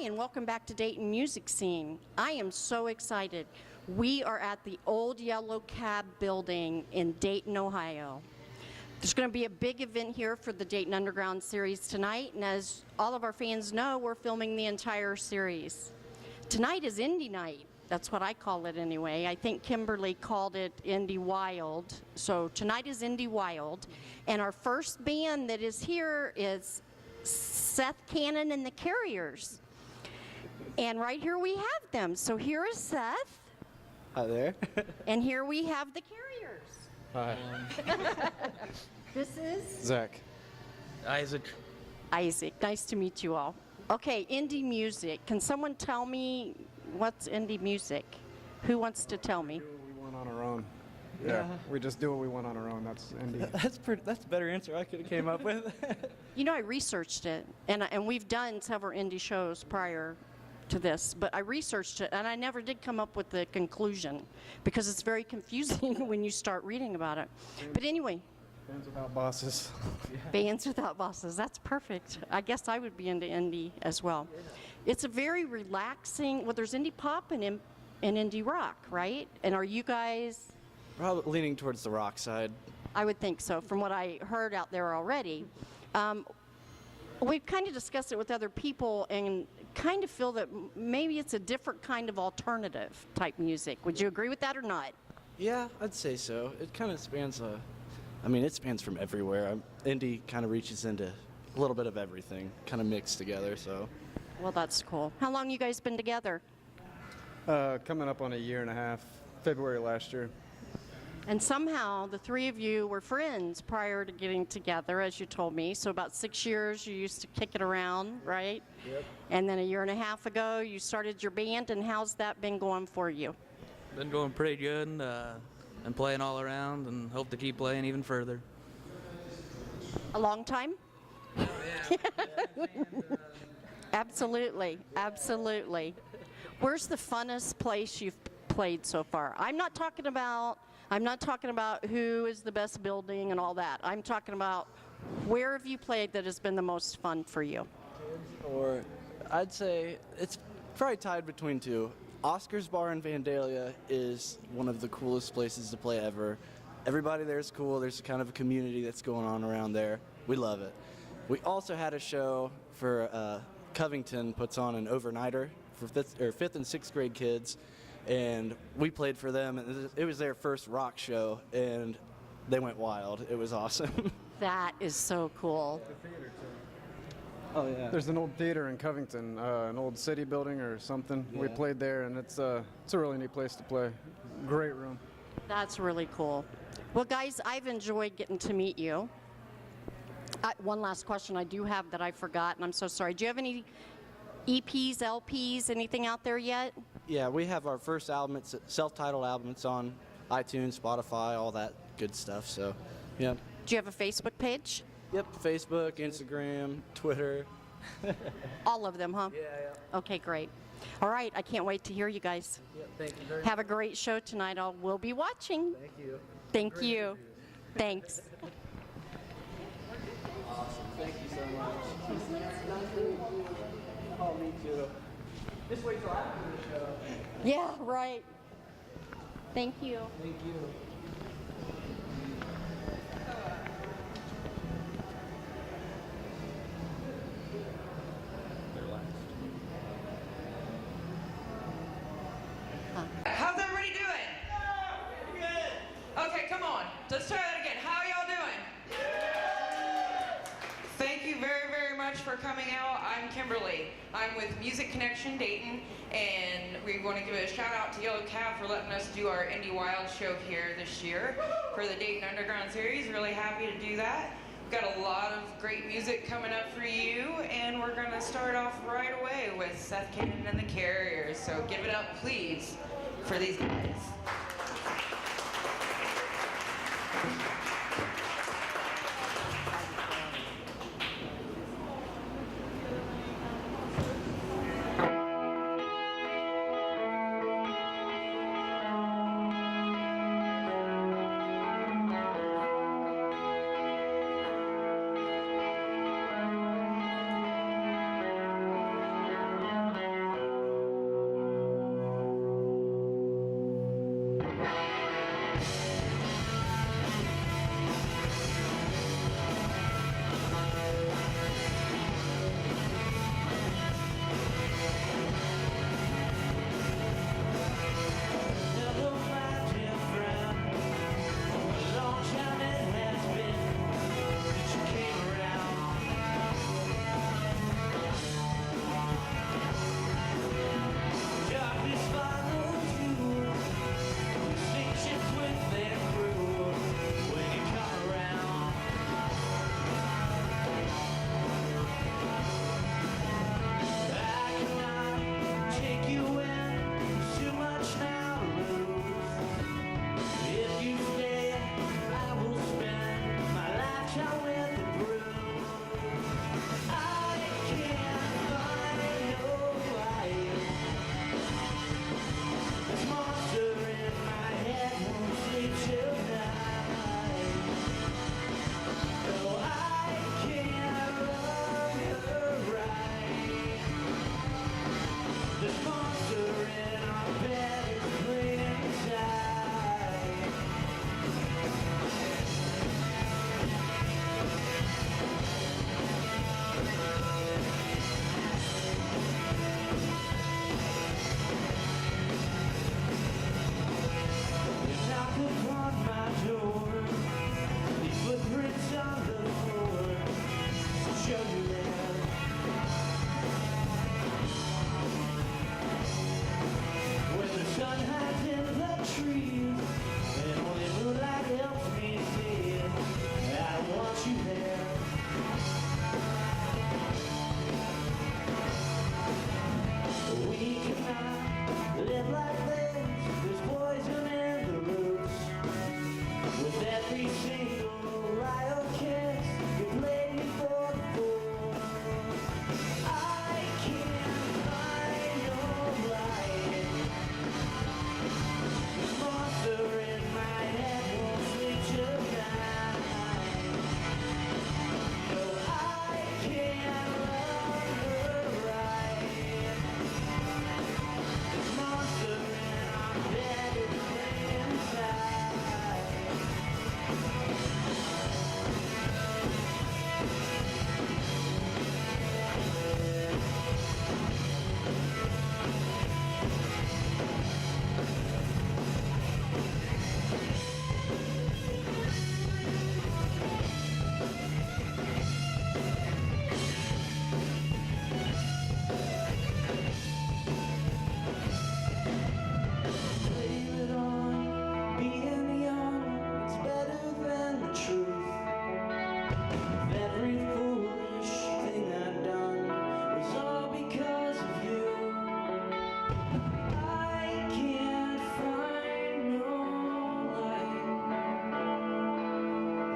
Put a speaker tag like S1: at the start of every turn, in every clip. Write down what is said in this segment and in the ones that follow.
S1: and welcome back to Dayton Music Scene. I am so excited. We are at the old yellow cab building in Dayton, Ohio. There's going to be a big event here for the Dayton Underground series tonight, and as all of our fans know, we're filming the entire series. Tonight is Indie Night. That's what I call it anyway. I think Kimberly called it Indie Wild. So tonight is Indie Wild, and our first band that is here is Seth, Canan, and the Carriers. And right here we have them. So here is Seth.
S2: Hi there.
S1: And here we have the Carriers.
S2: Hi.
S1: This is
S2: Zach.
S3: Isaac.
S1: Isaac. Nice to meet you all. Okay, indie music. Can someone tell me what's indie music? Who wants to tell me?
S4: We do what we want on our own. Yeah, we just do what we want on our own. That's indie.
S2: That's a better answer I could have came up with.
S1: You know, I researched it, and we've done several indie shows prior to this, but I researched it, and I never did come up with the conclusion because it's very confusing when you start reading about it. But anyway.
S4: Bands without bosses.
S1: Bands without bosses. That's perfect. I guess I would be into indie as well. It's a very relaxing, well, there's indie pop and indie rock, right? And are you guys?
S2: Probably leaning towards the rock side.
S1: I would think so, from what I heard out there already. We've kind of discussed it with other people and kind of feel that maybe it's a different kind of alternative type music. Would you agree with that or not?
S2: Yeah, I'd say so. It kind of spans it spans from everywhere. Indie kind of reaches into a little bit of everything, kind of mixed together, so.
S1: Well, that's cool. How long you guys been together?
S4: Coming up on a year and a half, February last year.
S1: And somehow the three of you were friends prior to getting together, as you told me. So about 6 years you used to kick it around, right?
S2: Yep.
S1: And then a year and a half ago you started your band, and how's that been going for you?
S3: Been going pretty good and playing all around and hope to keep playing even further.
S1: A long time? Absolutely, absolutely. Where's the funnest place you've played so far? I'm not talking about who is the best building and all that. I'm talking about where have you played that has been the most fun for you?
S2: Or I'd say it's probably tied between two. Oscar's Bar in Vandalia is one of the coolest places to play ever. Everybody there is cool. There's kind of a community that's going on around there. We love it. We also had a show for Covington puts on an overnighter for fifth and sixth grade kids, and we played for them. And it was their first rock show, and they went wild. It was awesome.
S1: That is so cool.
S2: Oh yeah.
S4: There's an old theater in Covington, an old city building or something.
S2: Yeah.
S4: We played there, and it's a really neat place to play. Great room.
S1: That's really cool. Well, guys, I've enjoyed getting to meet you. One last question I do have that I forgot, and I'm so sorry. Do you have any EPs, LPs, anything out there yet?
S2: Yeah, we have our first album. It's a self-titled album. It's on iTunes, Spotify, all that good stuff. So, yeah.
S1: Do you have a Facebook page?
S2: Yep, Facebook, Instagram, Twitter.
S1: All of them, huh?
S2: Yeah.
S1: Okay, great. All right, I can't wait to hear you guys.
S2: Yep, thank you very
S1: Have a great show tonight. We'll be watching.
S2: Thank you.
S1: Thank you. Thanks.
S2: Awesome. Thank you so much. Oh, me too. Just wait till after the show.
S1: Yeah, right. Thank you.
S2: Thank you.
S5: How's everybody doing? Good. Okay, come on. Let's try that again. How are y'all doing? Thank you very, very much for coming out. I'm Kimberly. I'm with Music Connection Dayton, and we want to give a shout out to Yellow Cab for letting us do our Indie Wild show here this year for the Dayton Underground series. Really happy to do that. We've got a lot of great music coming up for you, and we're going to start off right away with Seth, Canan, and the Carriers. So give it up, please, for these guys.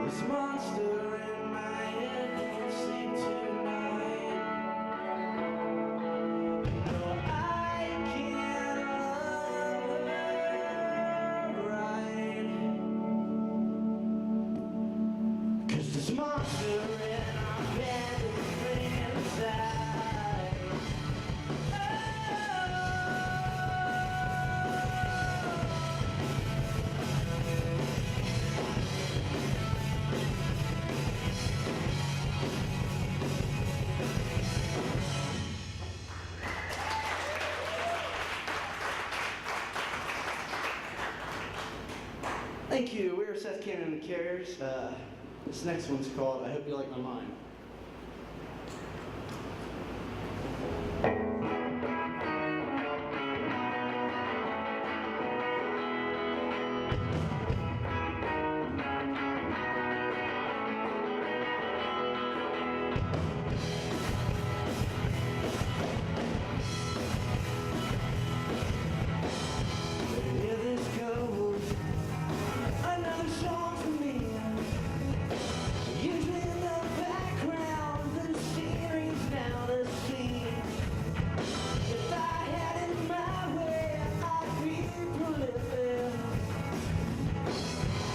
S2: This monster in my head can't sleep tonight. No, I can't love her right. 'Cause this monster in our bed is bringing inside. Thank you. We're Seth, Canan, and the Carriers. This next one's called I Hope You Like My Mind. Here this goes, another song for me. Usually in the background, the scenery's now the scene. If I had it my way, I'd be prolific.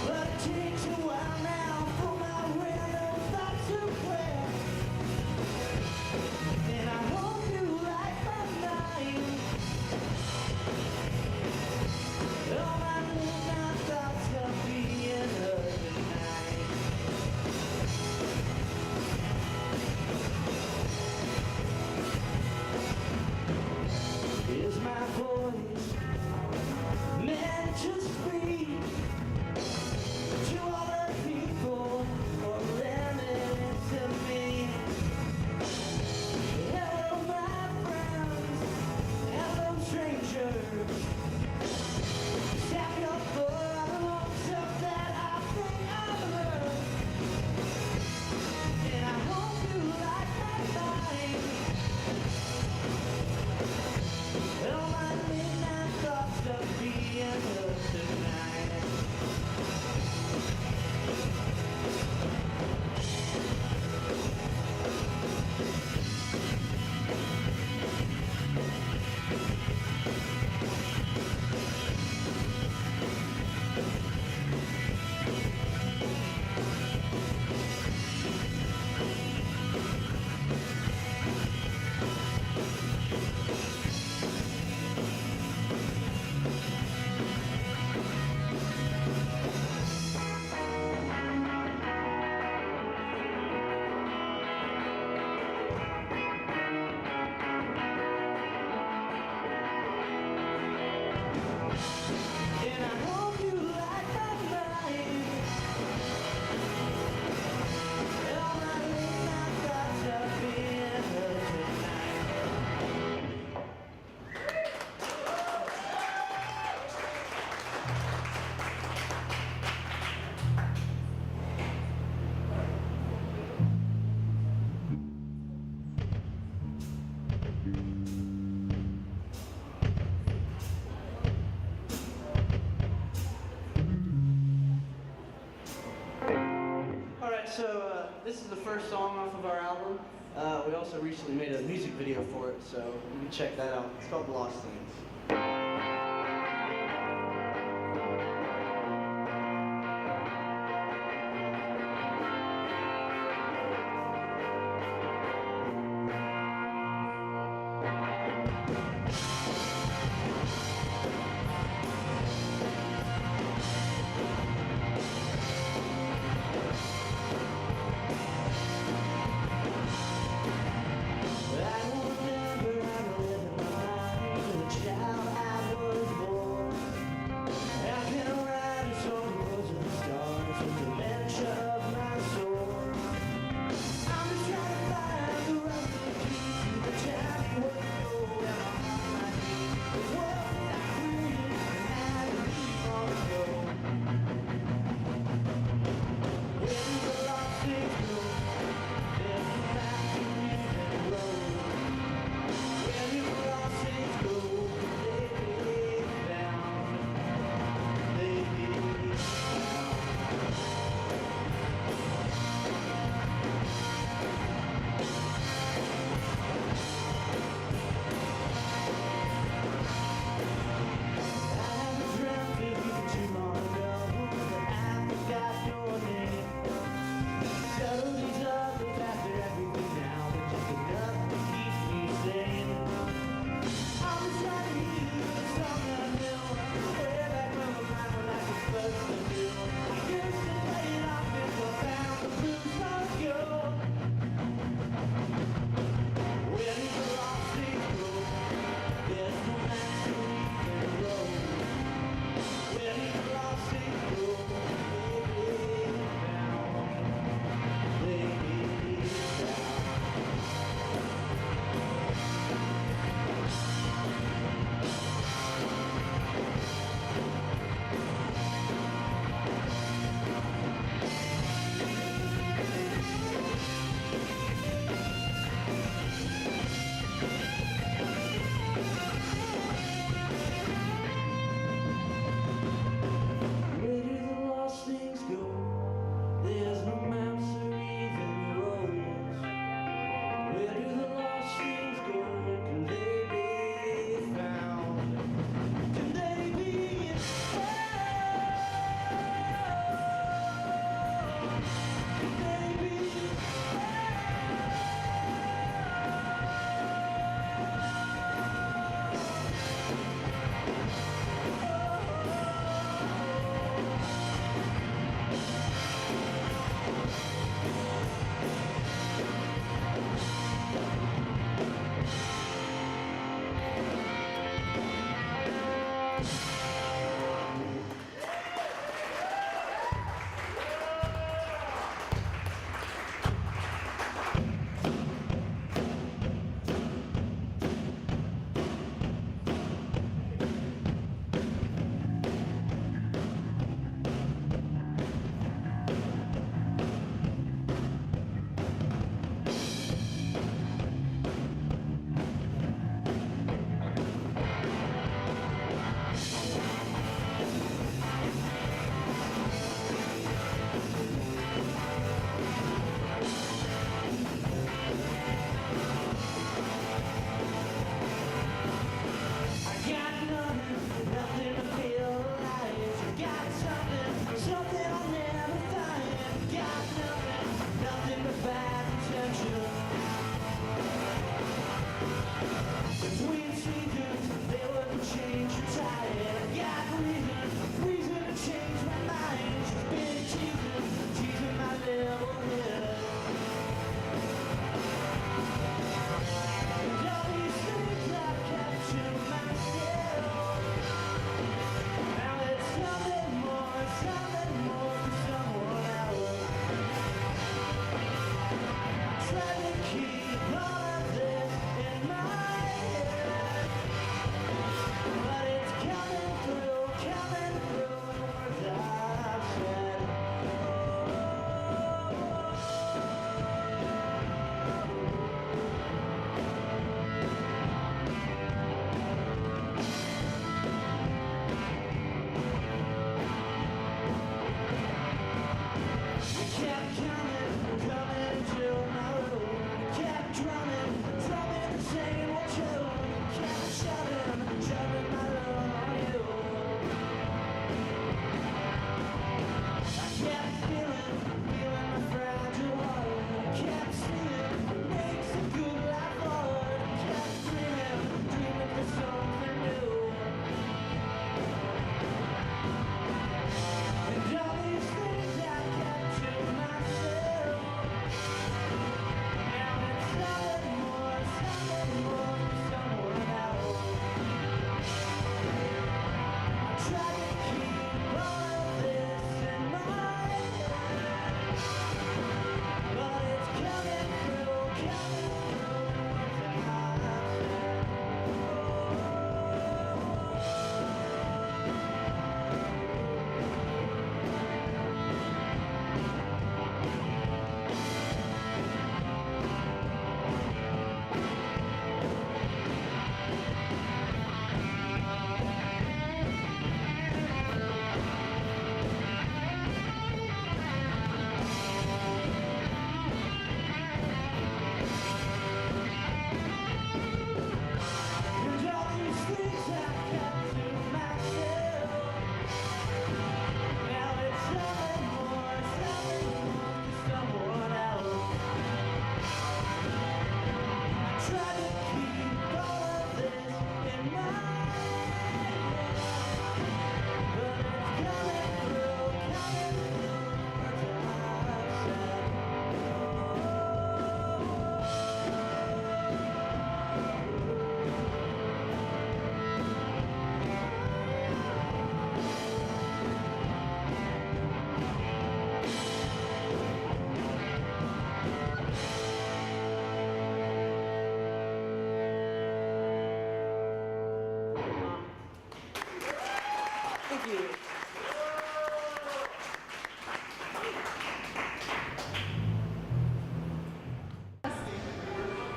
S2: But it takes a while now for my random thoughts to play. And I hope you like my mind. All my midnight thoughts of being heard tonight. Is my voice meant to speak to all the people or limited to me? Hello, my friends. Hello, strangers. Tap your foot on the wrong stuff that I think I've heard. And I hope you like my mind. All my midnight thoughts of being heard tonight. And I hope you like my mind. All my midnight thoughts of being heard tonight. Alright, so this is the first song off of our album. We also recently made a music video for it, so you can check that out. It's called The Lost Things. I don't remember how to live in my mind.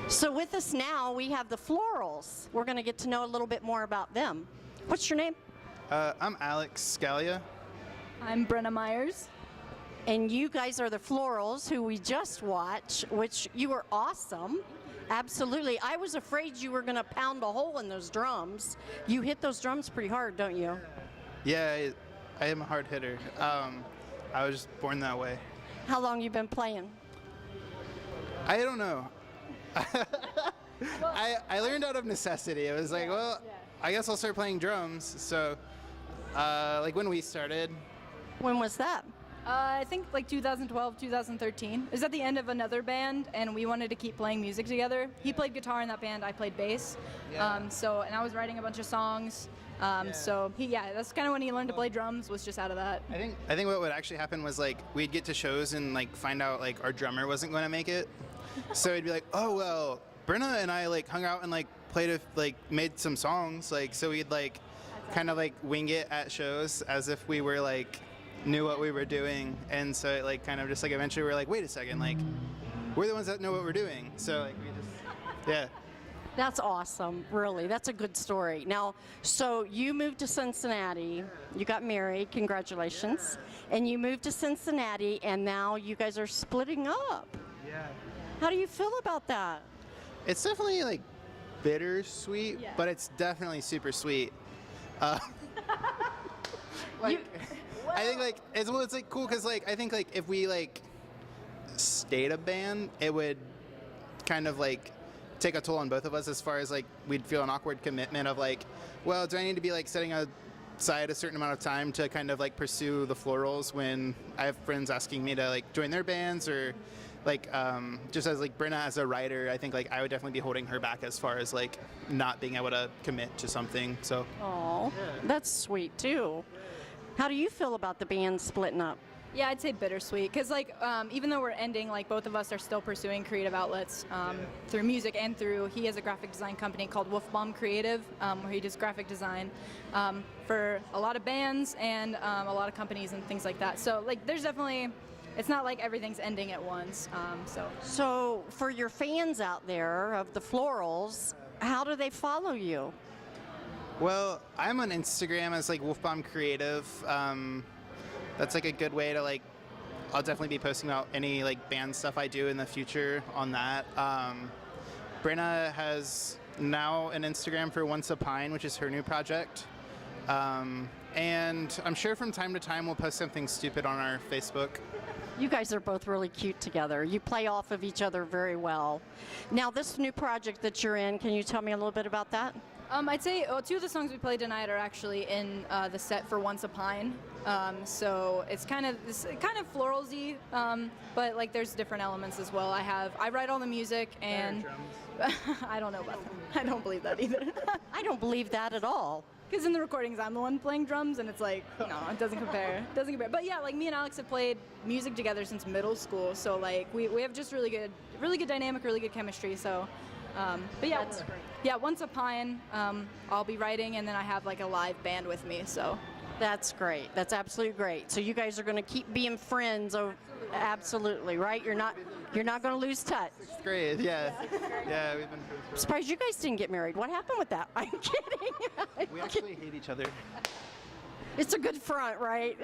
S1: So with us now, we have the Florals. We're going to get to know a little bit more about them. What's your name?
S6: I'm Alex Scalia.
S7: I'm Brenna Myers.
S1: And you guys are the Florals, who we just watched, which you were awesome. Absolutely. I was afraid you were going to pound a hole in those drums. You hit those drums pretty hard, don't you?
S6: Yeah, I am a hard hitter. I was just born that way.
S1: How long you been playing?
S6: I don't know. I learned out of necessity. It was like, well, I guess I'll start playing drums. So, like when we started.
S1: When was that?
S7: I think like 2012, 2013. It was at the end of another band, and we wanted to keep playing music together. He played guitar in that band, I played bass.
S6: Yeah.
S7: And I was writing a bunch of songs. So that's kind of when he learned to play drums, was just out of that.
S6: I think what would actually happen was like we'd get to shows and like find out like our drummer wasn't going to make it. So he'd be like, oh well, Brenna and I like hung out and like made some songs, like so we'd like kind of like wing it at shows as if we were like knew what we were doing, and so it like kind of just like eventually we were like, wait a second, like we're the ones that know what we're doing, so like we just
S1: That's awesome, really. That's a good story. Now, so you moved to Cincinnati, you got married, congratulations, and you moved to Cincinnati, and now you guys are splitting up.
S6: Yeah.
S1: How do you feel about that?
S6: It's definitely like bittersweet, but it's definitely super sweet. I think like it's like cool because like I think like if we like stayed a band, it would kind of like take a toll on both of us as far as like we'd feel an awkward commitment of like, well, do I need to be like setting aside a certain amount of time to kind of like pursue the Florals when I have friends asking me to like join their bands, or like just as like Brenna as a writer, I think like I would definitely be holding her back as far as like not being able to commit to something. So
S1: Oh, that's sweet too. How do you feel about the band splitting up?
S7: Yeah, I'd say bittersweet, because like even though we're ending, like both of us are still pursuing creative outlets through music and he has a graphic design company called Wolfbaum Creative, where he does graphic design for a lot of bands and a lot of companies and things like that. So like there's definitely, it's not like everything's ending at once.
S1: So for your fans out there of the Florals, how do they follow you?
S6: well, I'm on Instagram as like Wolfbaum Creative. That's like a good way to like, I'll definitely be posting about any like band stuff I do in the future on that. Brenna has now an Instagram for Once a Pine, which is her new project. And I'm sure from time to time we'll post something stupid on our Facebook.
S1: You guys are both really cute together. You play off of each other very well. Now, this new project that you're in, can you tell me a little bit about that?
S7: I'd say two of the songs we played tonight are actually in the set for Once a Pine. So it's kind of Florals-y, but like there's different elements as well. I write all the music, and I don't know about that. I don't believe that either.
S1: I don't believe that at all.
S7: Because in the recordings, I'm the one playing drums, and it's like, no, it doesn't compare. It doesn't compare. But yeah, like me and Alex have played music together since middle school, so like we have just really good dynamic, really good chemistry. So, but yeah,
S1: That's great.
S7: Yeah, Once a Pine, I'll be writing, and then I have like a live band with me. So.
S1: That's great. That's absolutely great. So you guys are going to keep being friends. Absolutely, right? You're not going to lose touch.
S6: It's great, yeah. Yeah, we've been friends for
S1: Surprised you guys didn't get married. What happened with that? I'm kidding.
S6: We actually hate each other.
S1: It's a good front, right?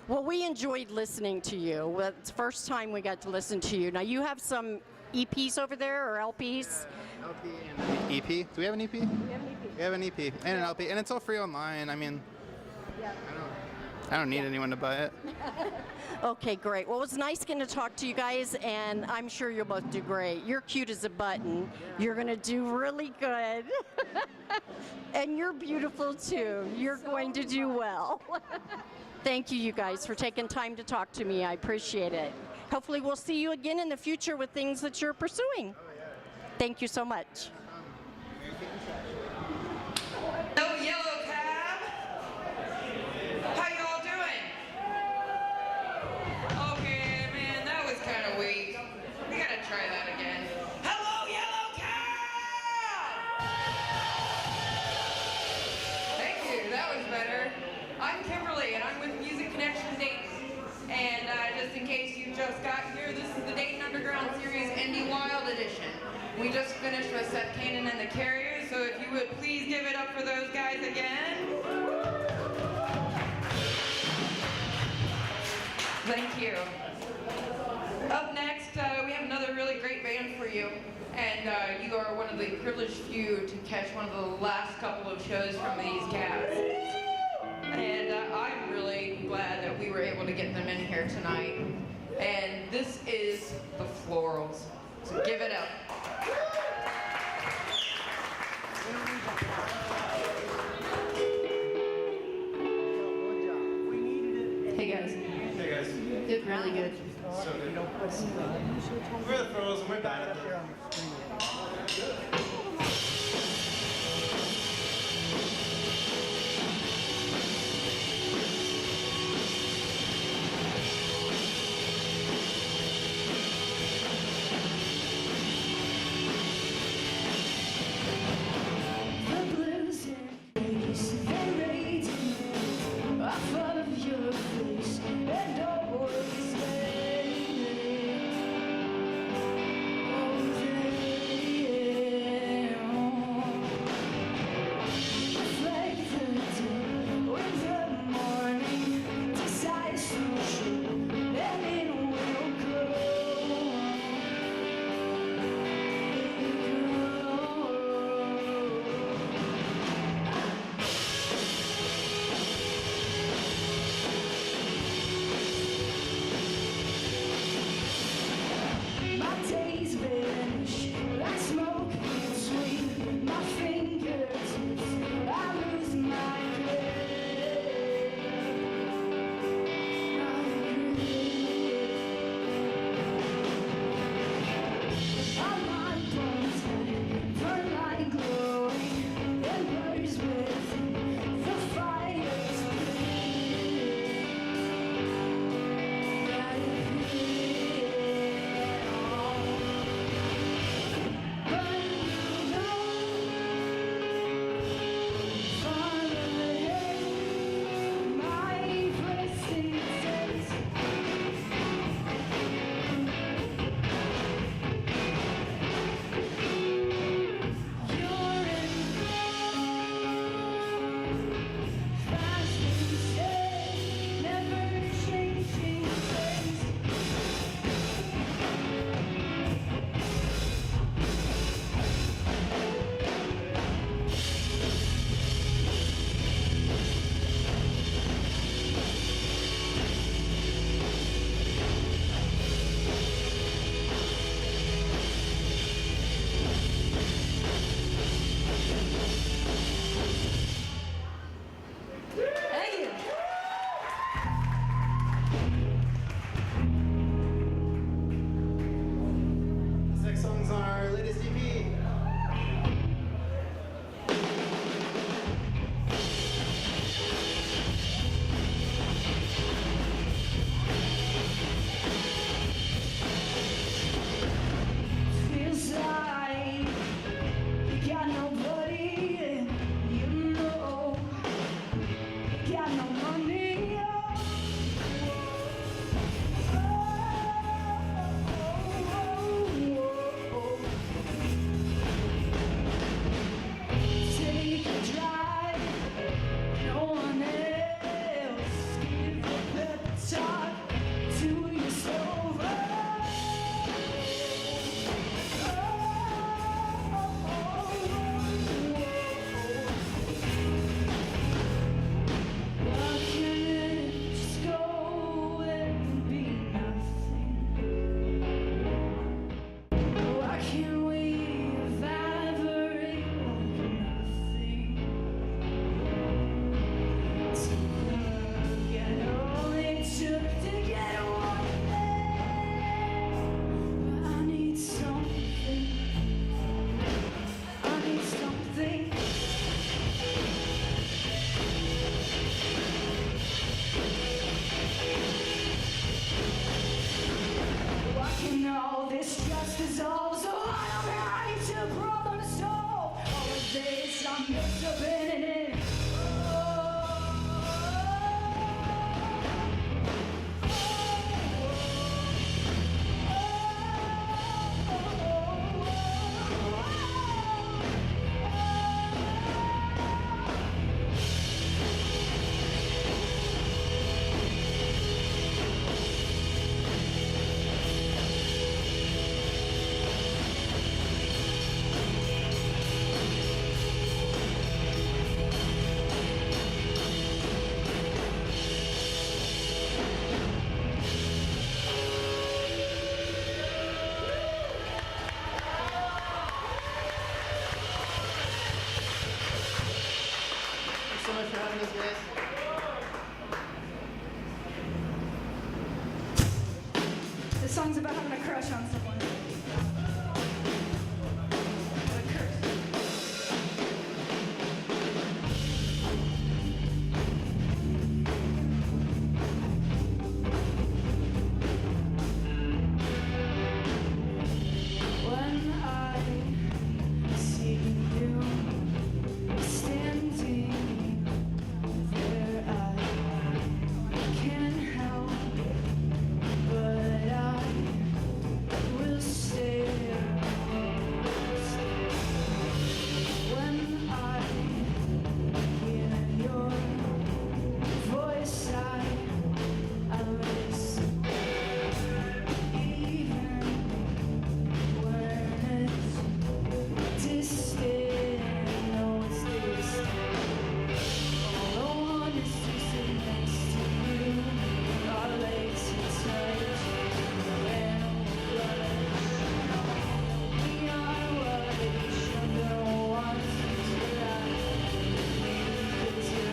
S1: Well, we enjoyed listening to you. Well, it's the first time we got to listen to you. Now, you have some EPs over there, or LPs?
S6: LP and EP. Do we have an EP? We have an EP. We have an EP and an LP, and it's all free online. I mean, I don't need anyone to buy it.
S1: Okay, great. Well, it was nice getting to talk to you guys, and I'm sure you'll both do great. You're cute as a button. You're going to do really good. And you're beautiful, too. You're going to do well. Thank you, you guys, for taking time to talk to me. I appreciate it. Hopefully, we'll see you again in the future with things that you're pursuing. Thank you so much.
S5: Hello, Yellow Cab. How y'all doing? Okay, man, that was kind of weak. We gotta try that again. Hello, Yellow Cab! Thank you, that was better. I'm Kimberly, and I'm with We just finished with Seth, Canan, and the Carriers, so if you would please give it up for those guys again. Thank you. Up next, we have another really great band for you, and you are one of the privileged few to catch one of the last couple of shows from these cats. And I'm really glad that we were able to get them in here tonight. And this is the Florals. So give it up. Hey guys.
S8: Hey guys.
S5: Did really good.
S8: So good. We're the Florals and we're bad at it.
S7: This song's about having a crush on someone. A curse. When I see you standing there, I can't help but I will stare. When I hear your voice, I listen, even when it's distant. Oh, it's distant. All I want is to sit next to you, our legs to touch, and we are what each other wants. 'Cause you're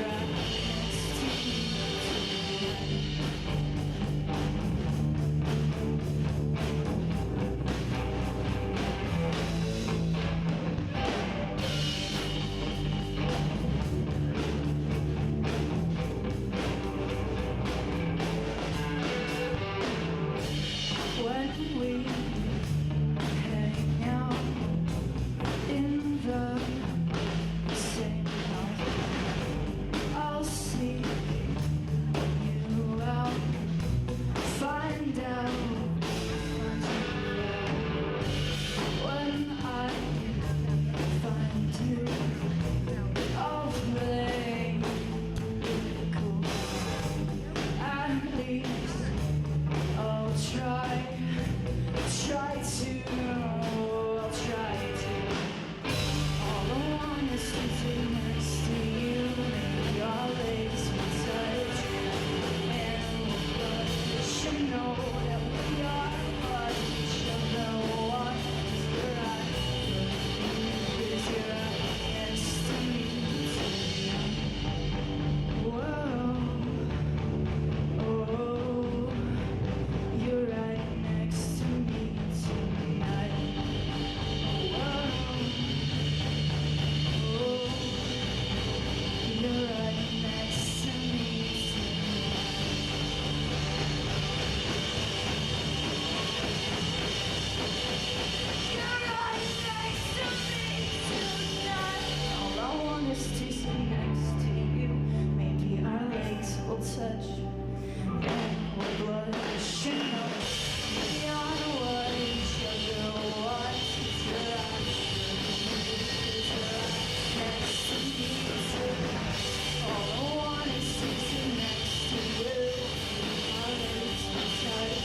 S7: right next to me. When we hang out in the same house, I'll seek you out, find out. When I find you, I'll play it cool. At least I'll try to. All I want is to sit next to you, maybe our legs will touch, and we'll should know that we are what each other want. 'Cause you're right next to me. Whoa, oh, you're right next to me tonight. Whoa, oh, you're right next to me tonight. All I want is to sit next to you. Maybe our legs will touch, and we'll blush and know we are what each other wants. 'Cause you're right next to me tonight. All I want is to sit next to you. Our legs will touch,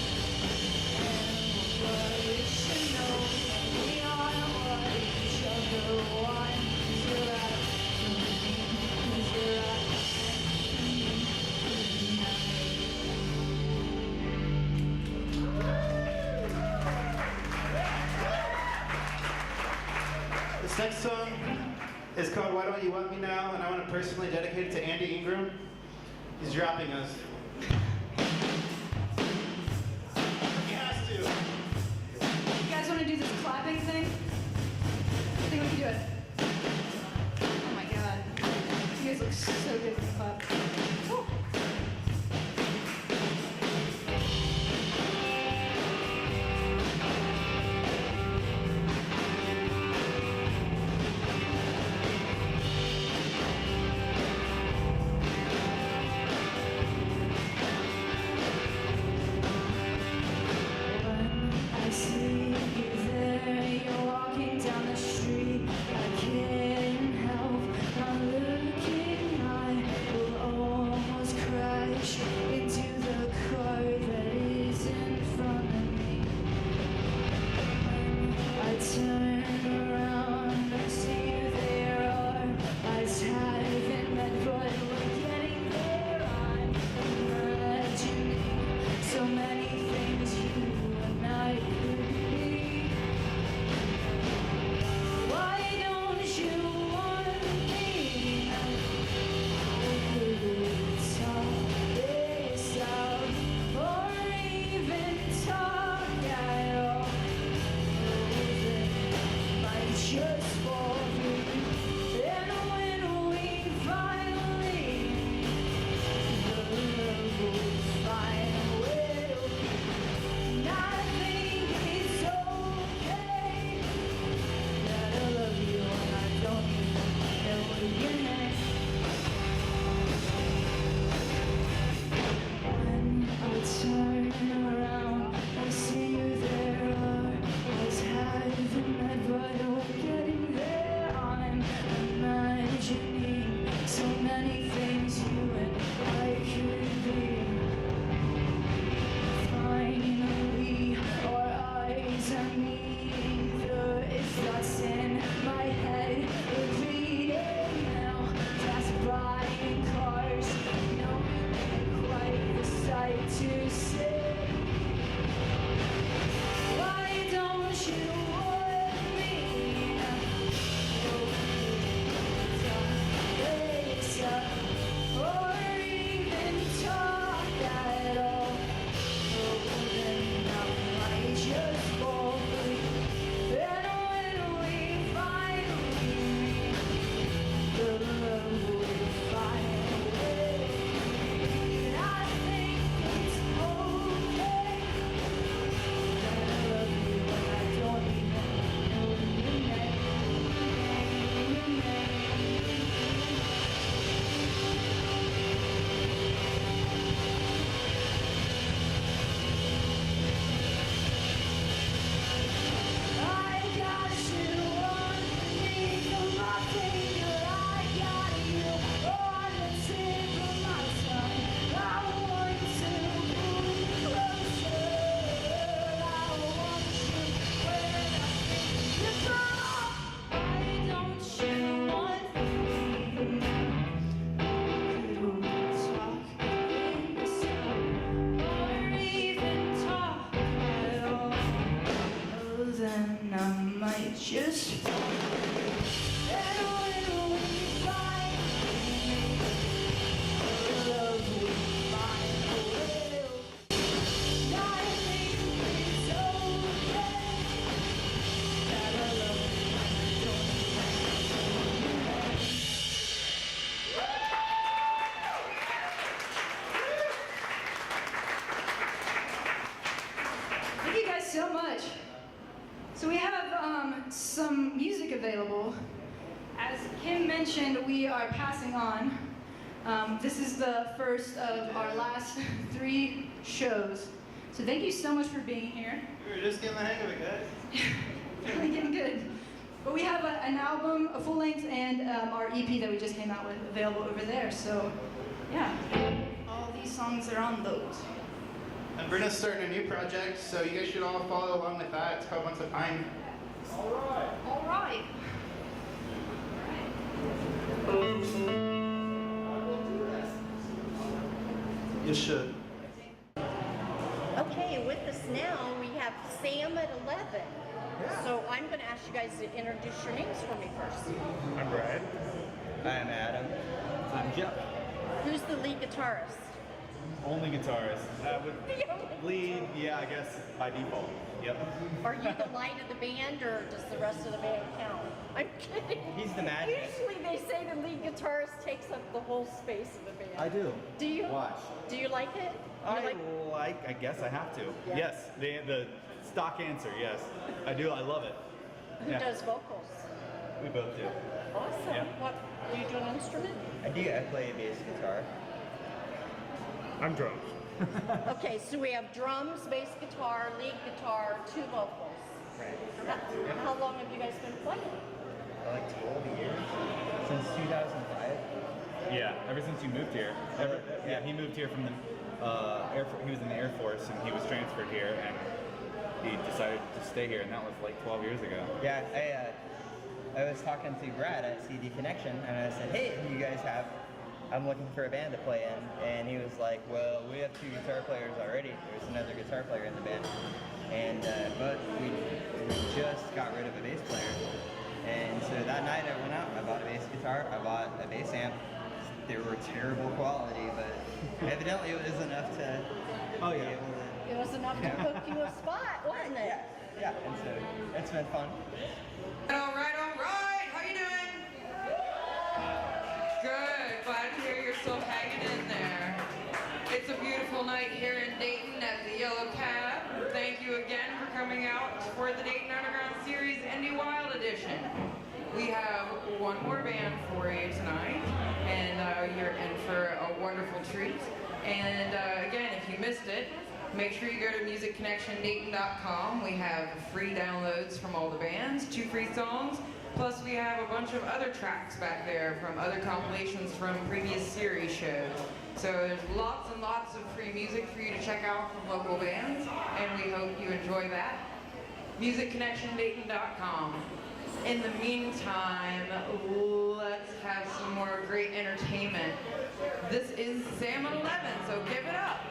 S7: and we'll blush and know we are what each other wants. 'Cause you're right. 'Cause you're right.
S9: This next song is called Why Don't You Want Me Now, and I want to personally dedicate it to Andy Ingram. He's dropping us. He has to.
S7: You guys want to do this clapping thing? I think we can do it. Oh my god. You guys look so good when you clap. Woo.
S10: to say, why don't you want me? Lace up, or even talk at all. Then I might just fall free. And when we finally meet, the love will find a way. And I think it's okay that I love you when I don't even know your name. I got you underneath my finger. I got you on the tip of my tongue. I want to move closer. I want you where I think you belong. Why don't you want me? Could we talk, listen, or even talk at all? Then I might just fall. And when we find love, we find a way. I think it's okay that I love you when I don't know your name. Thank you guys so much. So we have some music available. As Kim mentioned, we are passing on. This is the first of our last 3 shows. So thank you so much for being here.
S9: We were just getting the hang of it, guys.
S10: Really getting good. But we have an album, a full length, and our EP that we just came out with available over there. So yeah, all these songs are on those.
S6: And Brenna's starting a new project, so you guys should all follow along with that. It's called Once a Pine.
S10: All right.
S9: You should.
S1: Okay, with us now we have Sam at 11. So I'm going to ask you guys to introduce your names for me first.
S11: I'm Brad.
S12: I'm Adam.
S11: I'm Jeff.
S1: Who's the lead guitarist?
S11: Only guitarist. Lead, yeah, I guess by default. Yep.
S1: Are you the light of the band, or does the rest of the band count? I'm kidding.
S12: He's the magic.
S1: Usually they say the lead guitarist takes up the whole space of the band.
S11: I do.
S1: Do you?
S11: Watch.
S1: Do you like it?
S11: I guess I have to.
S1: Yeah.
S11: Yes, the stock answer, yes. I do, I love it.
S1: Who
S11: Yeah.
S1: does vocals?
S11: We both do.
S1: Awesome.
S11: Yeah.
S1: What? Do you do an instrument?
S12: I play bass guitar.
S11: I'm drums.
S1: Okay, so we have drums, bass guitar, lead guitar, 2 vocals.
S12: Right.
S1: How long have you guys been playing?
S12: Like 12 years. Since 2005.
S11: Yeah, ever since you moved here. Yeah, he moved here from the he was in the Air Force and he was transferred here and he decided to stay here, and that was like 12 years ago.
S12: Yeah, I was talking to Brad at CD Connection, and I said, hey, do you guys have, I'm looking for a band to play in, and he was like, well, we have 2 guitar players already. There's another guitar player in the band, and but we just got rid of a bass player. And so that night I went out, I bought a bass guitar, I bought a bass amp. They were terrible quality, but evidently it was enough to be able to...
S1: It was enough to hook you a spot, wasn't it?
S12: Yeah, and so it's been fun.
S5: All right, how you doing? Good, glad to hear you're still hanging in there. It's a beautiful night here in Dayton at the Yellow Cab. Thank you again for coming out for the Dayton Underground Series Indie Wild Edition. We have one more band for you tonight, and you're in for a wonderful treat. And again, if you missed it, make sure you go to musicconnectiondayton.com. We have free downloads from all the bands, 2 free songs, plus we have a bunch of other tracks back there from other compilations from previous series shows. So there's lots and lots of free music for you to check out from local bands, and we hope you enjoy that. musicconnectiondayton.com. In the meantime, let's have some more great entertainment. This is Sam at 11, so give it up.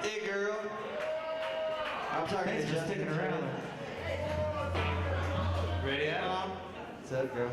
S13: Hey, girl. I'm talking
S14: Thanks
S13: to
S14: for
S13: Justin
S14: sticking around.
S13: Ready,
S14: Yeah.
S13: Mom? What's up, girl?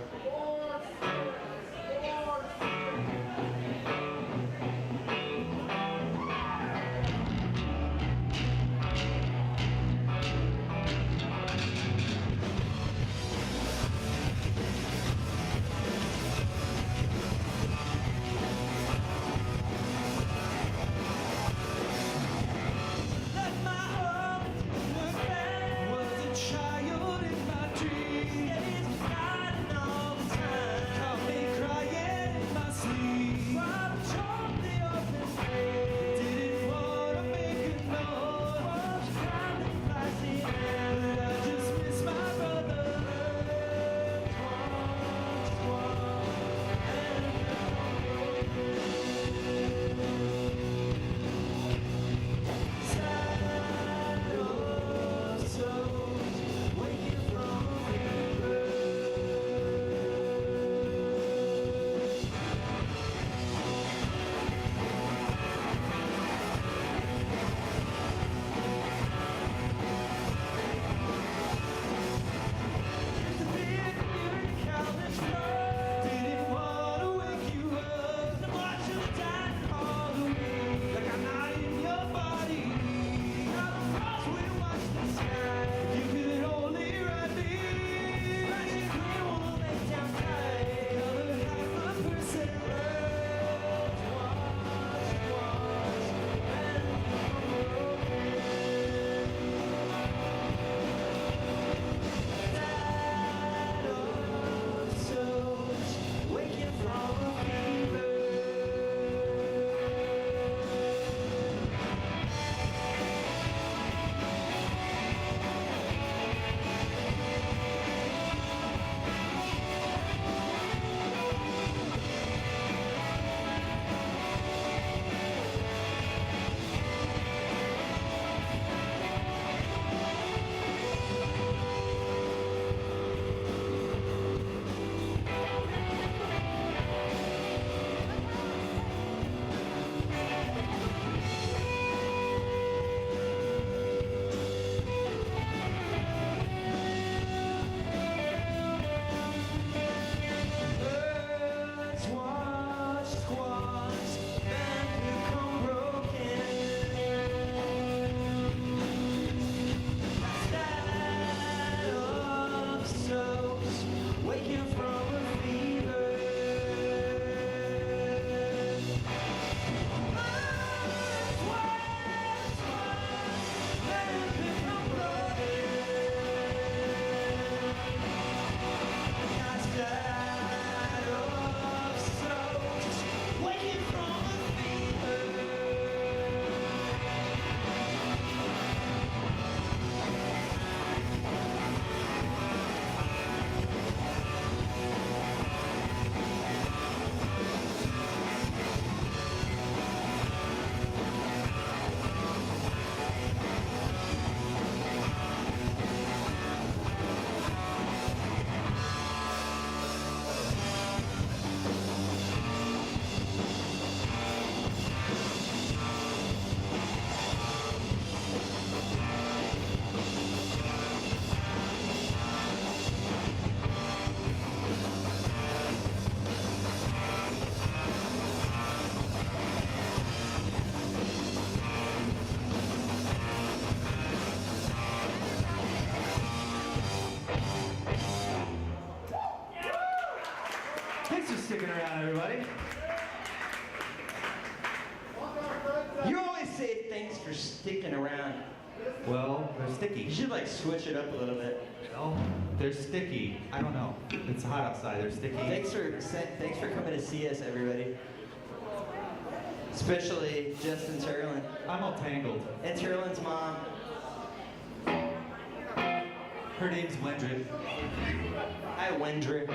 S14: Thanks for sticking around, everybody.
S13: You always say thanks for sticking around.
S14: Well, they're sticky.
S13: You should like switch it up a little bit.
S14: Well, they're sticky. I don't know. It's hot outside. They're sticky.
S13: Thanks for coming to see us, everybody. Especially Justin Turlin.
S14: I'm all tangled.
S13: And Turlin's mom.
S14: Her name's Wendred.
S13: Hi, Wendred.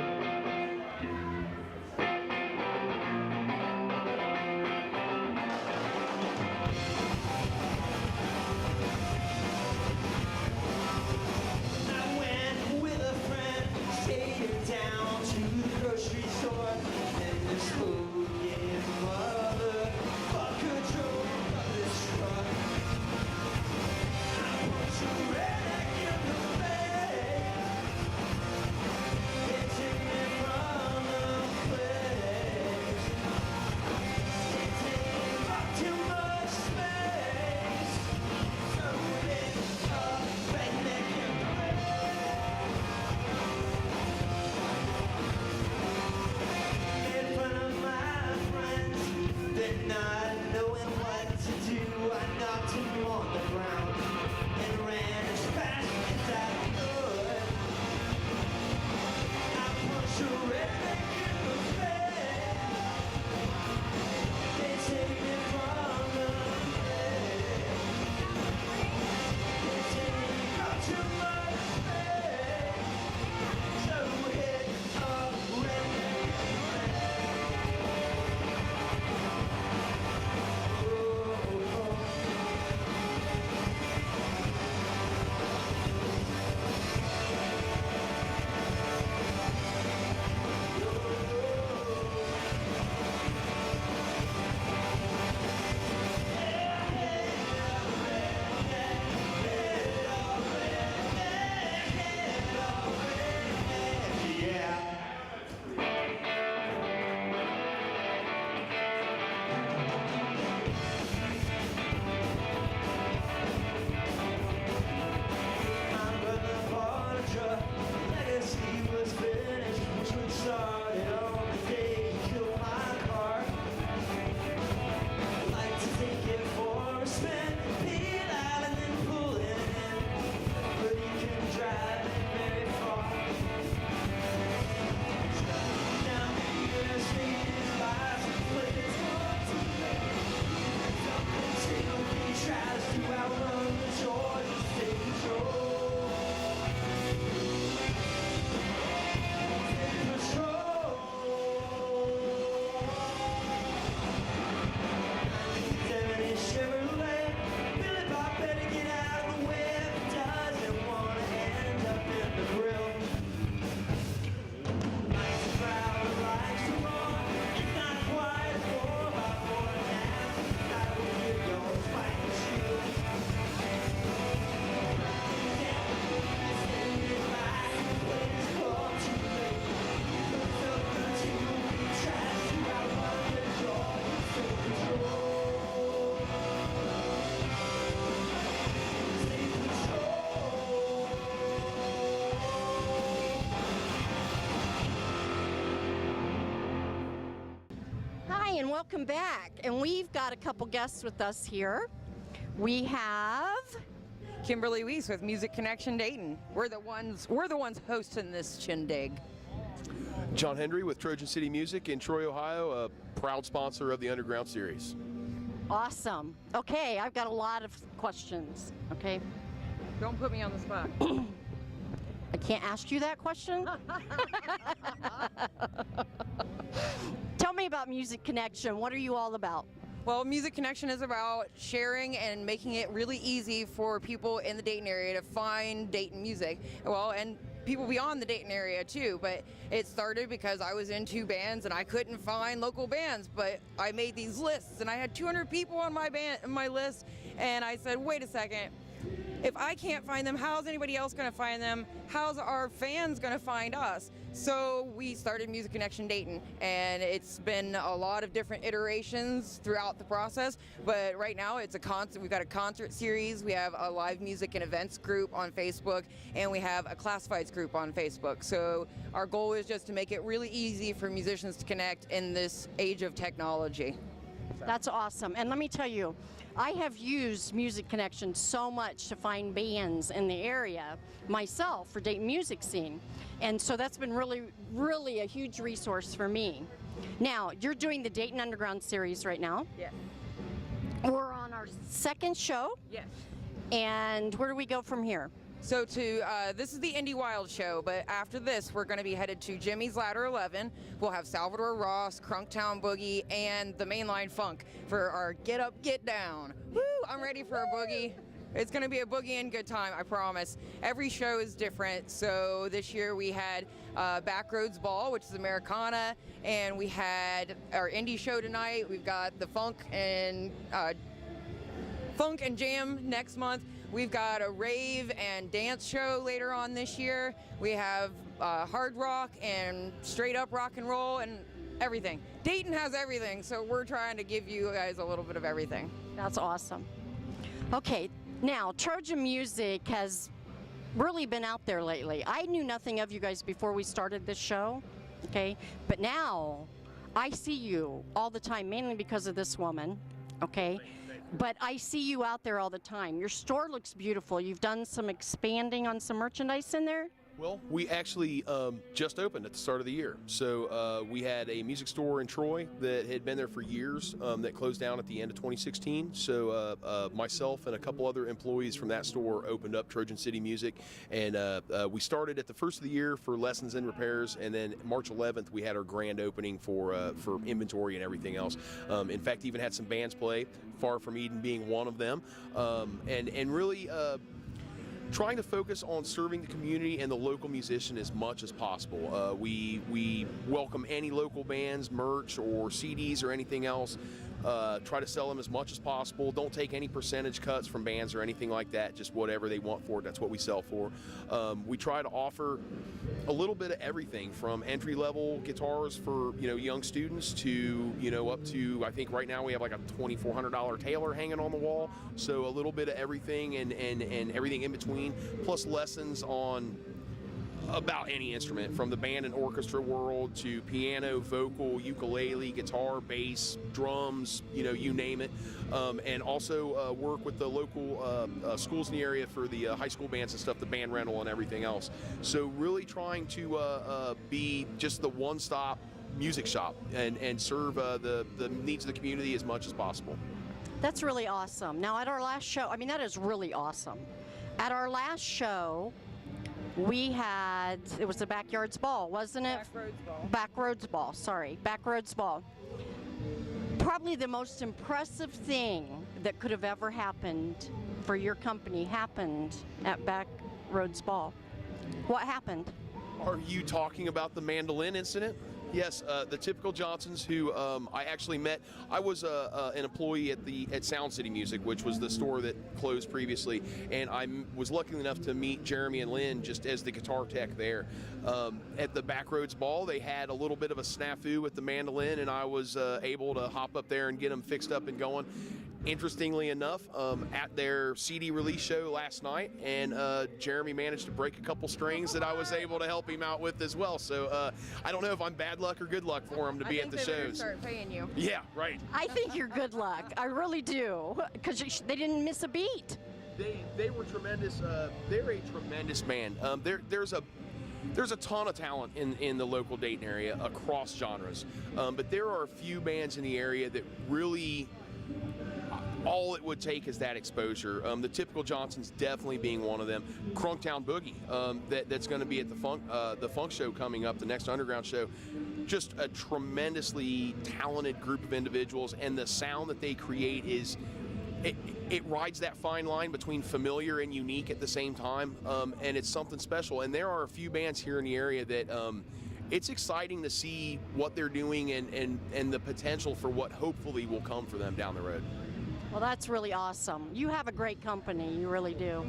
S1: Hi, and welcome back. And we've got a couple guests with us here. We have
S5: Kimberly Weiss with Music Connection Dayton. We're the ones hosting this shindig.
S15: John Hendry with Trojan City Music in Troy, Ohio, a proud sponsor of the Underground Series.
S1: awesome. Okay, I've got a lot of questions. Okay.
S5: Don't put me on the spot.
S1: I can't ask you that question. Tell me about Music Connection. What are you all about?
S5: Well, Music Connection is about sharing and making it really easy for people in the Dayton area to find Dayton music. Well, and people beyond the Dayton area too, but it started because I was in 2 bands and I couldn't find local bands, but I made these lists and I had 200 people on my list, and I said, wait a second. If I can't find them, how's anybody else going to find them? How's our fans going to find us? So we started Music Connection Dayton, and it's been a lot of different iterations throughout the process. But right now, it's a concert. We've got a concert series. We have a live music and events group on Facebook, and we have a classifieds group on Facebook. So our goal is just to make it really easy for musicians to connect in this age of technology.
S1: That's awesome. And let me tell you, I have used Music Connection so much to find bands in the area myself for Dayton music scene. And so that's been really, really a huge resource for me. Now, you're doing the Dayton Underground series right now.
S5: Yes.
S1: We're on our 2nd show.
S5: Yes.
S1: And where do we go from here?
S5: So this is the Indie Wild show, but after this, we're going to be headed to Jimmy's Ladder 11. We'll have Salvador Ross, Crunktown Boogie, and the Mainline Funk for our Get Up, Get Down. Woo! I'm ready for a boogie. It's going to be a boogie and good time, I promise. Every show is different. So this year we had Backroads Ball, which is Americana, and we had our indie show tonight. We've got the Funk and Jam next month. We've got a rave and dance show later on this year. We have hard rock and straight up rock and roll and everything. Dayton has everything, so we're trying to give you guys a little bit of everything.
S1: That's awesome. Okay, now Trojan Music has really been out there lately. I knew nothing of you guys before we started this show, okay? But now I see you all the time, mainly because of this woman, okay? But I see you out there all the time. Your store looks beautiful. You've done some expanding on some merchandise in there?
S15: Well, we actually just opened at the start of the year. So we had a music store in Troy that had been there for years that closed down at the end of 2016. So myself and a couple other employees from that store opened up Trojan City Music. And we started at the first of the year for lessons and repairs. And then March 11th, we had our grand opening for inventory and everything else. In fact, even had some bands play, Far From Eden being one of them. And really... trying to focus on serving the community and the local musician as much as possible. We welcome any local bands, merch, or CDs or anything else. Try to sell them as much as possible. Don't take any percentage cuts from bands or anything like that. Just whatever they want for it, that's what we sell for. We try to offer a little bit of everything from entry-level guitars for young students to up to, I think right now we have like a $2,400 Taylor hanging on the wall. So a little bit of everything and everything in between, plus lessons on about any instrument, from the band and orchestra world to piano, vocal, ukulele, guitar, bass, drums, you name it. And also work with the local schools in the area for the high school bands and stuff, the band rental and everything else. So really trying to be just the one-stop music shop and serve the needs of the community as much as possible.
S1: That's really awesome. Now, at our last show, that is really awesome. At our last show, it was the Backyards Ball, wasn't it?
S5: Backroads Ball.
S1: Backroads Ball, sorry. Backroads Ball. Probably the most impressive thing that could have ever happened for your company happened at Backroads Ball. What happened?
S15: Are you talking about the mandolin incident? Yes, the Typical Johnsons, who I actually met. I was an employee at Sound City Music, which was the store that closed previously, and I was lucky enough to meet Jeremy and Lynn just as the guitar tech there. At the Backroads Ball, they had a little bit of a snafu with the mandolin, and I was able to hop up there and get them fixed up and going. interestingly enough, at their CD release show last night, and Jeremy managed to break a couple strings that I was able to help him out with as well. So I don't know if I'm bad luck or good luck for him to be at the shows.
S7: Start paying you.
S15: Yeah, right.
S1: I think you're good luck. I really do, because they didn't miss a beat.
S15: They were tremendous. They're a tremendous band. There's a ton of talent in the local Dayton area across genres, but there are a few bands in the area that really all it would take is that exposure. The Typical Johnsons definitely being one of them. Crunktown Boogie, that's going to be at the funk show coming up, the next underground show. Just a tremendously talented group of individuals, and the sound that they create is it rides that fine line between familiar and unique at the same time, and it's something special. And there are a few bands here in the area that it's exciting to see what they're doing and the potential for what hopefully will come for them down the road.
S1: Well, that's really awesome. You have a great company, you really do.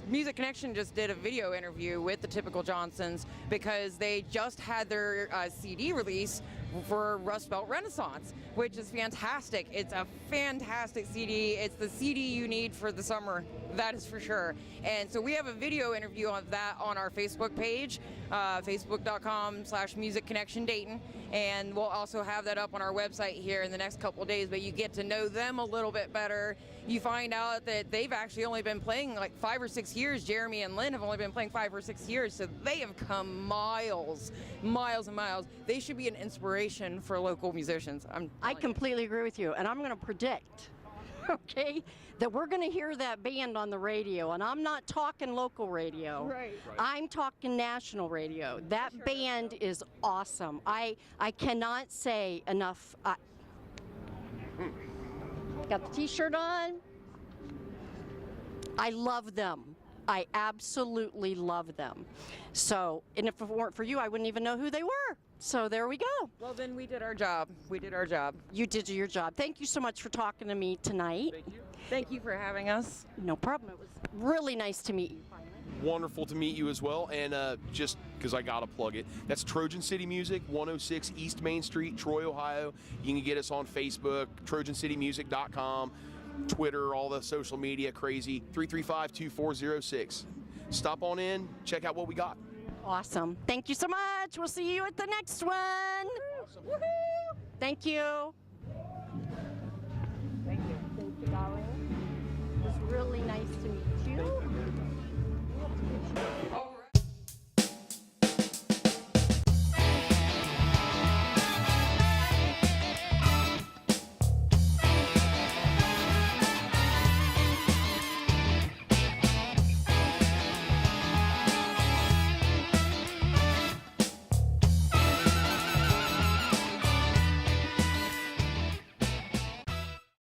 S5: Music Connection just did a video interview with the Typical Johnsons because they just had their CD release for Rust Belt Renaissance, which is fantastic. It's a fantastic CD. It's the CD you need for the summer, that is for sure. And so we have a video interview of that on our Facebook page, facebook.com/musicconnectiondayton, and we'll also have that up on our website here in the next couple of days, but you get to know them a little bit better. You find out that they've actually only been playing like 5 or 6 years. Jeremy and Lynn have only been playing 5 or 6 years, so they have come miles and miles. They should be an inspiration for local musicians.
S1: I completely agree with you, and I'm going to predict, okay, that we're going to hear that band on the radio, and I'm not talking local radio.
S7: Right.
S1: I'm talking national radio. That band is awesome. I cannot say enough. Got the t-shirt on. I love them. I absolutely love them. So, and if it weren't for you, I wouldn't even know who they were. So there we go.
S5: Well, then we did our job. We did our job.
S1: You did your job. Thank you so much for talking to me tonight.
S5: Thank you. Thank you for having us.
S1: No problem. It was really nice to meet you.
S15: Wonderful to meet you as well, and just because I gotta plug it, that's Trojan City Music, 106 East Main Street, Troy, Ohio. You can get us on Facebook, trojancitymusic.com, Twitter, all the social media crazy, 335-2406. Stop on in, check out what we got.
S1: Awesome. Thank you so much. We'll see you at the next one.
S15: Awesome.
S1: Woohoo! Thank you.